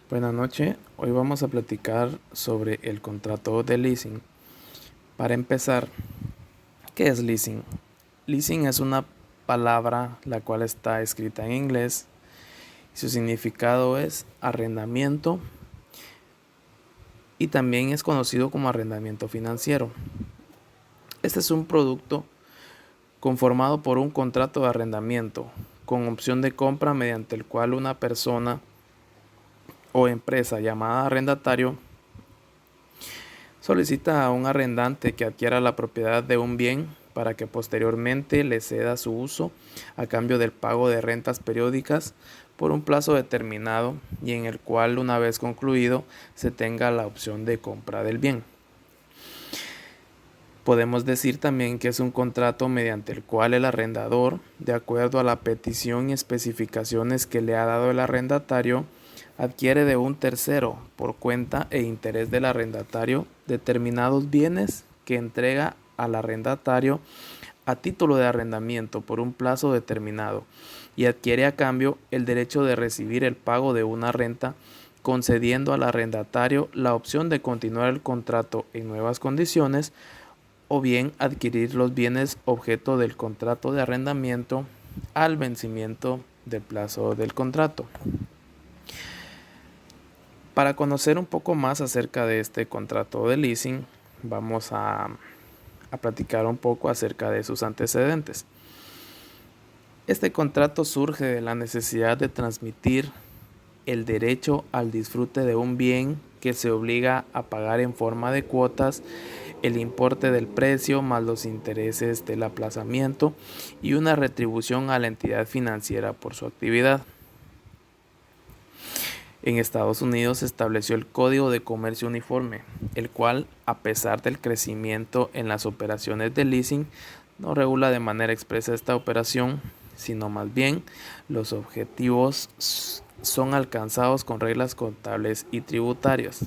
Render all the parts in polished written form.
Buenas noches, hoy vamos a platicar sobre el contrato de leasing. Para empezar, ¿qué es leasing? Leasing es una palabra la cual está escrita en inglés. Su significado es arrendamiento y también es conocido como arrendamiento financiero. Este es un producto conformado por un contrato de arrendamiento con opción de compra mediante el cual una persona o empresa llamada arrendatario solicita a un arrendante que adquiera la propiedad de un bien para que posteriormente le ceda su uso a cambio del pago de rentas periódicas por un plazo determinado y en el cual, una vez concluido, se tenga la opción de compra del bien. Podemos decir también que es un contrato mediante el cual el arrendador, de acuerdo a la petición y especificaciones que le ha dado el arrendatario, adquiere de un tercero, por cuenta e interés del arrendatario, determinados bienes que entrega al arrendatario a título de arrendamiento por un plazo determinado y adquiere a cambio el derecho de recibir el pago de una renta, concediendo al arrendatario la opción de continuar el contrato en nuevas condiciones o bien adquirir los bienes objeto del contrato de arrendamiento al vencimiento del plazo del contrato. Para conocer un poco más acerca de este contrato de leasing, vamos a platicar un poco acerca de sus antecedentes. Este contrato surge de la necesidad de transmitir el derecho al disfrute de un bien que se obliga a pagar en forma de cuotas el importe del precio más los intereses del aplazamiento y una retribución a la entidad financiera por su actividad. En Estados Unidos se estableció el Código de Comercio Uniforme, el cual, a pesar del crecimiento en las operaciones de leasing, no regula de manera expresa esta operación, sino más bien los objetivos son alcanzados con reglas contables y tributarias.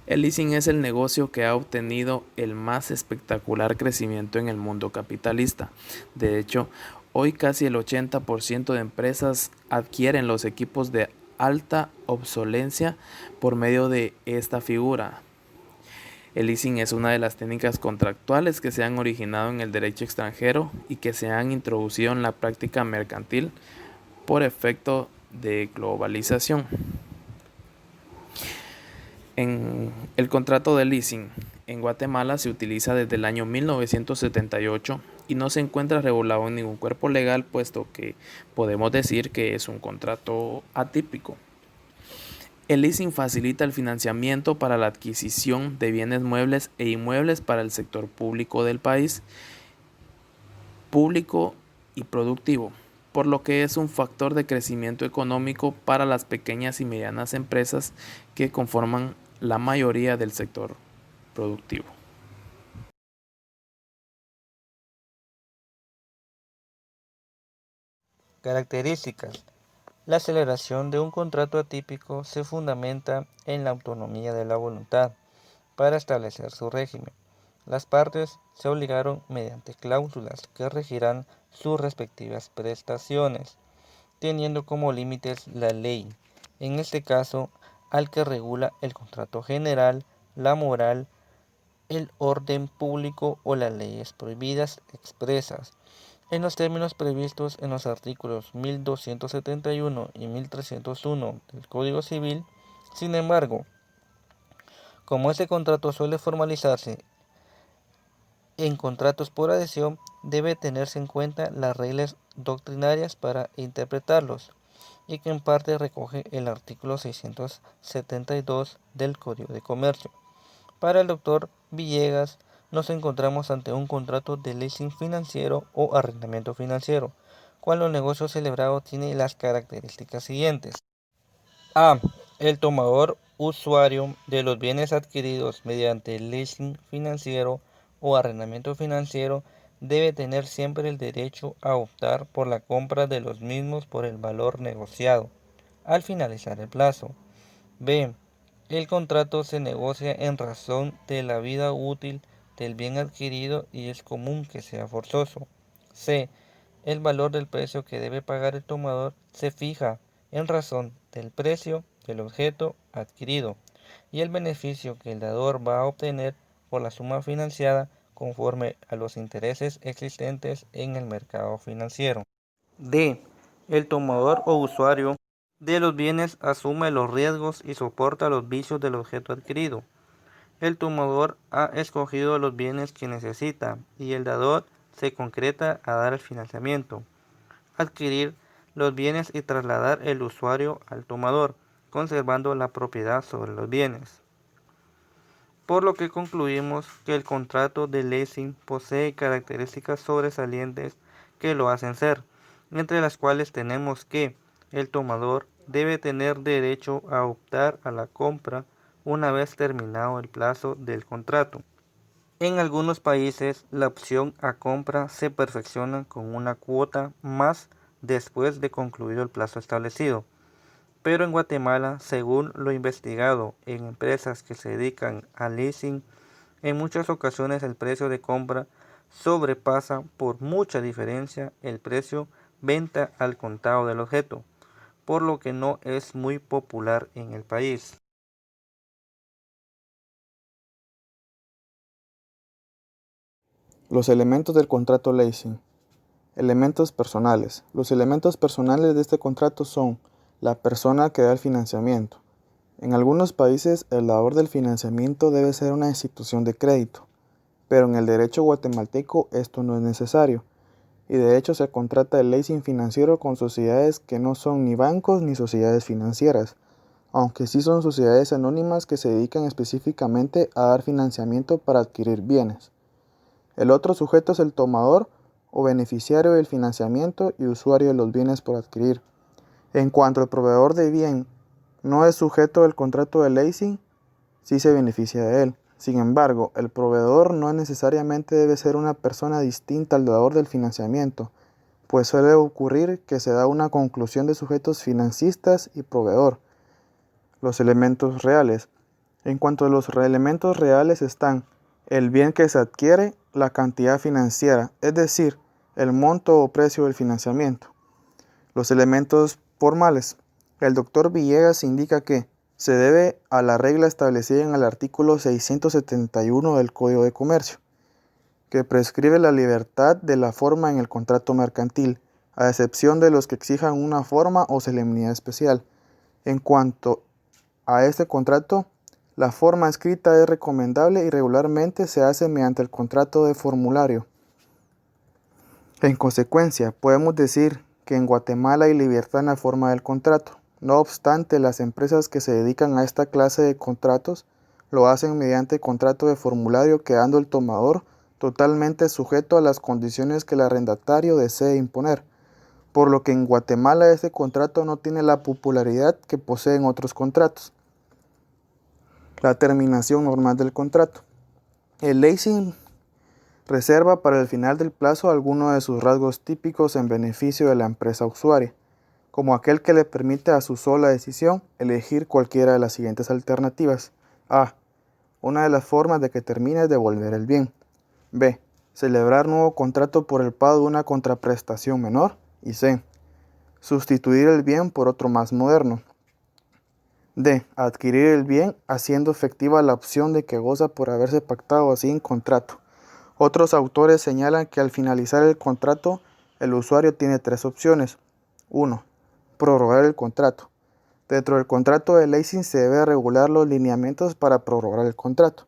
El leasing es el negocio que ha obtenido el más espectacular crecimiento en el mundo capitalista. De hecho, hoy casi el 80% de empresas adquieren los equipos de alta obsolencia por medio de esta figura. El leasing es una de las técnicas contractuales que se han originado en el derecho extranjero y que se han introducido en la práctica mercantil por efecto de globalización. En el contrato de leasing en Guatemala se utiliza desde el año 1978 y no se encuentra regulado en ningún cuerpo legal, puesto que podemos decir que es un contrato atípico. El leasing facilita el financiamiento para la adquisición de bienes muebles e inmuebles para el sector público del país, público y productivo, por lo que es un factor de crecimiento económico para las pequeñas y medianas empresas que conforman la mayoría del sector productivo. Características. La celebración de un contrato atípico se fundamenta en la autonomía de la voluntad para establecer su régimen. Las partes se obligaron mediante cláusulas que regirán sus respectivas prestaciones, teniendo como límites la ley, en este caso al que regula el contrato general, la moral, el orden público o las leyes prohibidas expresas, en los términos previstos en los artículos 1271 y 1301 del Código Civil. Sin embargo, como este contrato suele formalizarse en contratos por adhesión, debe tenerse en cuenta las reglas doctrinarias para interpretarlos, y que en parte recoge el artículo 672 del Código de Comercio. Para el doctor Villegas, nos encontramos ante un contrato de leasing financiero o arrendamiento financiero, cuando el negocio celebrado tiene las características siguientes. A. El tomador usuario de los bienes adquiridos mediante el leasing financiero o arrendamiento financiero debe tener siempre el derecho a optar por la compra de los mismos por el valor negociado al finalizar el plazo. B. El contrato se negocia en razón de la vida útil del bien adquirido y es común que sea forzoso. C. El valor del precio que debe pagar el tomador se fija en razón del precio del objeto adquirido y el beneficio que el dador va a obtener por la suma financiada conforme a los intereses existentes en el mercado financiero. D. El tomador o usuario de los bienes asume los riesgos y soporta los vicios del objeto adquirido. El tomador ha escogido los bienes que necesita y el dador se concreta a dar el financiamiento, adquirir los bienes y trasladar el usuario al tomador, conservando la propiedad sobre los bienes. Por lo que concluimos que el contrato de leasing posee características sobresalientes que lo hacen ser, entre las cuales tenemos que el tomador debe tener derecho a optar a la compra una vez terminado el plazo del contrato. En algunos países la opción a compra se perfecciona con una cuota más después de concluido el plazo establecido. Pero en Guatemala, según lo investigado en empresas que se dedican al leasing, en muchas ocasiones el precio de compra sobrepasa por mucha diferencia el precio venta al contado del objeto, por lo que no es muy popular en el país. Los elementos del contrato leasing. Elementos personales. Los elementos personales de este contrato son la persona que da el financiamiento. En algunos países, el dador del financiamiento debe ser una institución de crédito, pero en el derecho guatemalteco esto no es necesario, y de hecho se contrata el leasing financiero con sociedades que no son ni bancos ni sociedades financieras, aunque sí son sociedades anónimas que se dedican específicamente a dar financiamiento para adquirir bienes. El otro sujeto es el tomador o beneficiario del financiamiento y usuario de los bienes por adquirir. En cuanto el proveedor de bien no es sujeto del contrato de leasing, sí se beneficia de él. Sin embargo, el proveedor no necesariamente debe ser una persona distinta al dador del financiamiento, pues suele ocurrir que se da una conclusión de sujetos financistas y proveedor. Los elementos reales. En cuanto a los elementos reales están el bien que se adquiere, la cantidad financiera, es decir, el monto o precio del financiamiento. Los elementos formales. El doctor Villegas indica que se debe a la regla establecida en el artículo 671 del Código de Comercio, que prescribe la libertad de la forma en el contrato mercantil, a excepción de los que exijan una forma o solemnidad especial. En cuanto a este contrato, la forma escrita es recomendable y regularmente se hace mediante el contrato de formulario. En consecuencia, podemos decir que en Guatemala hay libertad en la forma del contrato. No obstante, las empresas que se dedican a esta clase de contratos lo hacen mediante contrato de formulario, quedando el tomador totalmente sujeto a las condiciones que el arrendatario desee imponer, por lo que en Guatemala este contrato no tiene la popularidad que poseen otros contratos. La terminación normal del contrato. El leasing reserva para el final del plazo algunos de sus rasgos típicos en beneficio de la empresa usuaria, como aquel que le permite a su sola decisión elegir cualquiera de las siguientes alternativas. A. Una de las formas de que termine es devolver el bien. B. Celebrar nuevo contrato por el pago de una contraprestación menor. Y C. Sustituir el bien por otro más moderno. D. Adquirir el bien haciendo efectiva la opción de que goza por haberse pactado así en contrato. Otros autores señalan que al finalizar el contrato, el usuario tiene tres opciones. 1. Prorrogar el contrato. Dentro del contrato de leasing se debe regular los lineamientos para prorrogar el contrato.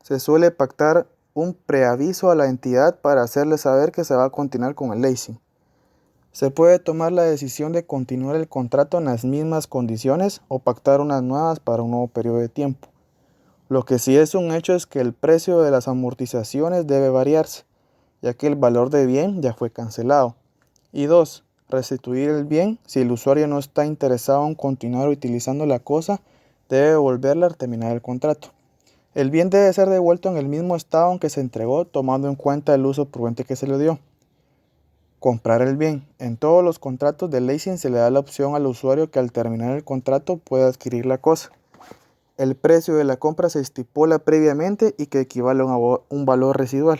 Se suele pactar un preaviso a la entidad para hacerle saber que se va a continuar con el leasing. Se puede tomar la decisión de continuar el contrato en las mismas condiciones o pactar unas nuevas para un nuevo periodo de tiempo. Lo que sí es un hecho es que el precio de las amortizaciones debe variarse, ya que el valor de bien ya fue cancelado. Y 2. Restituir el bien. Si el usuario no está interesado en continuar utilizando la cosa, debe devolverla al terminar el contrato. El bien debe ser devuelto en el mismo estado en que se entregó, tomando en cuenta el uso prudente que se le dio. Comprar el bien. En todos los contratos de leasing se le da la opción al usuario que al terminar el contrato pueda adquirir la cosa. El precio de la compra se estipula previamente y que equivale a un valor residual.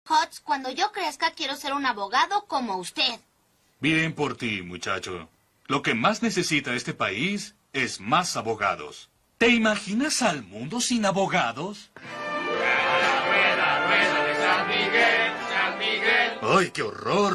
Hutz, cuando yo crezca quiero ser un abogado como usted. Bien por ti, muchacho. Lo que más necesita este país es más abogados. ¿Te imaginas al mundo sin abogados? ¡Ay, qué horror!